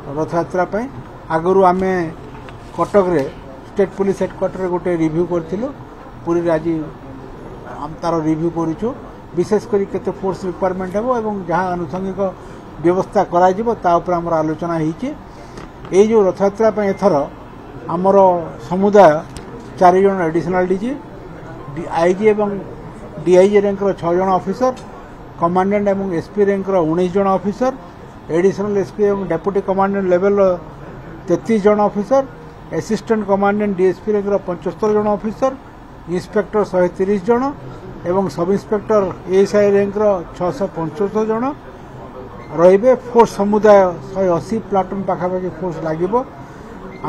रथयात्रा आगु आम कटक रे स्टेट पुलिस हेडक्वार्टर गोटे रिव्यू करूँ पूरी आज तार रिव्यू करूँ विशेषकर केते फोर्स रिक्वायरमेंट हेबो एवं जहाँ आनुषंगिक व्यवस्था आम आलोचना होई जो रथयात्रा एथर आमर समुदाय 4 जन एडिशनल डीजी आईजी एवं डीआईजी रैंक 6 जन ऑफिसर कमांडेंट एवं एसपी रैंक 19 जन ऑफिसर एडिशनल एसपी एवं डेप्यूटी कमांडेंट लेवल 33 जन officer assistant commandant DSP rank 75 जन ऑफिसर इंस्पेक्टर 130 जन एवं सब इंस्पेक्टर एएसआई रैंक 675 जन रहिबे। फोर्स समुदाय 180 प्लाटून पाखापाखि फोर्स लागिबो।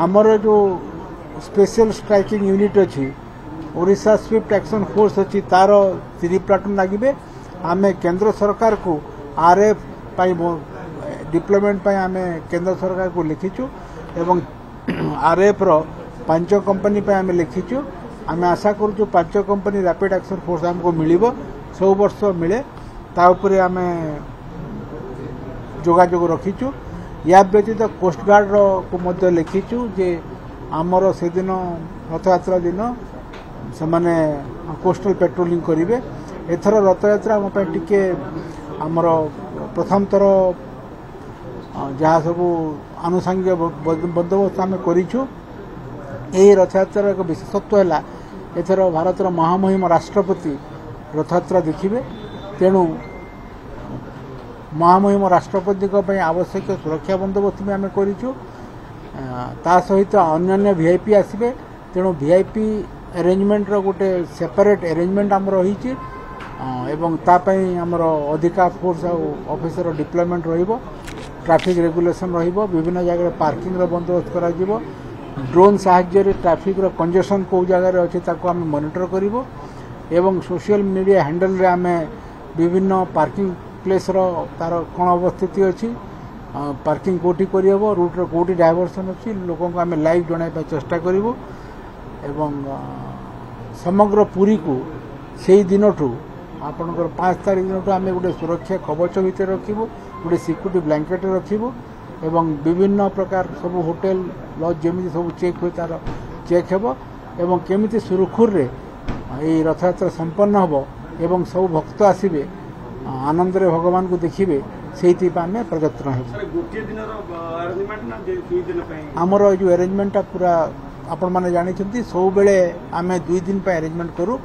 आमर जो स्पेशल स्ट्राइकिंग यूनिट अच्छी ओडिशा स्विफ्ट एक्शन फोर्स अच्छी तार 3 प्लाटून लगे। आम केंद्र सरकार को आरएफ डिप्लॉयमेंट आम केंद्र सरकार को लिखीचु एवं आरएफ रो 5 कंपनी आम लिखीचु। आम आशा करूँ 5 कंपनी रैपिड एक्शन फोर्स आमको मिल सब वर्ष मिले ताऊपर आम जोगाजोग रखीचु। या व्यतीत कोस्टगार्ड को मध्य लिखीचु जे आमर से दिन रथयात्रा दिन से माने कोस्टल पेट्रोलिंग करेंगे। एथर रथयात्रा आम टिके आमर प्रथम थर जहाँ सब आनुषंगिक बंदोबस्त आम करूँ। यही रथयात्रा एक विशेषत्व है एथर भारतर महामहिम राष्ट्रपति रथयात्रा देखिए तेणु महामहिम राष्ट्रपति आवश्यक सुरक्षा बंदोबस्त भी आम करूँ। ता सहित अन्य वीआईपी आसबे तेणु वीआईपी अरेंजमेंट रो गोटे सेपरेट अरेंजमेंट आम रही आमर अधिका फोर्स ऑफिसर डिप्लॉयमेंट रहिबो। ट्रैफिक रेगुलेशन रहिबो। विभिन्न जगह पार्किंग रो बंदोबस्त करा जिवो। ड्रोन साहाय्य ट्रैफिक रो कंजेशन को जगह अच्छे ताको आम मॉनिटर करिवो एवं सोशल मीडिया हैंडल रे आम विभिन्न पार्किंग प्लेस रो तार कौन अवस्थिति अच्छी पार्किंग कोठी करहब रूट कोठी डायवर्सन अच्छी लोकों को आम लाइव जनाई चेष्टा करूँ एवं समग्र पुरी को से दिन ठू आपणकर 5 तारीख दिन आम गोटे सुरक्षा कवच भितर रखू गोटे सिक्यूरिटी ब्लैंकेट रखू एवं विभिन्न प्रकार सब होटेल लॉज जमी सब चेक हुए तार चेक हेब एवं केमिति सुरखुर रे ये रथयात्रा संपन्न हम एवं सब भक्त आसबे आनंद रे भगवान को देखिए से आम प्रयत्न आमर जो अरेंजमेंटा पूरा आपण मैंने जानते सब बेले आम 2 दिन अरेंजमेंट करूँ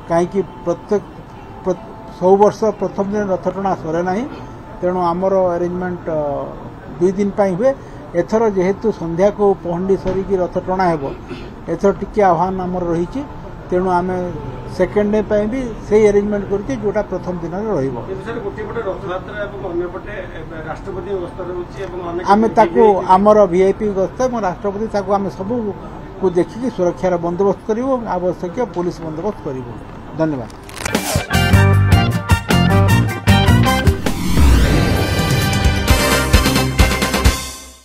कहीं प्रत्येक सब वर्ष प्रथम दिन रथ टଣା सरे ना तेणु आमर अरेंजमेंट 2 दिन हुए। एथर जेहेतु संध्या को पहंडी सरिकी रथ टଣା हेब एथर टिके आह्वान आमर रही तेणु आम सेकेंड डे भी से अरेंजमेंट करके जोटा प्रथम दिन आम ताको आमर वीआईपी गस्त राष्ट्रपति आम सब को देखिए सुरक्षार बंदोबस्त करूँ आवश्यक पुलिस बंदोबस्त करूँ। धन्यवाद।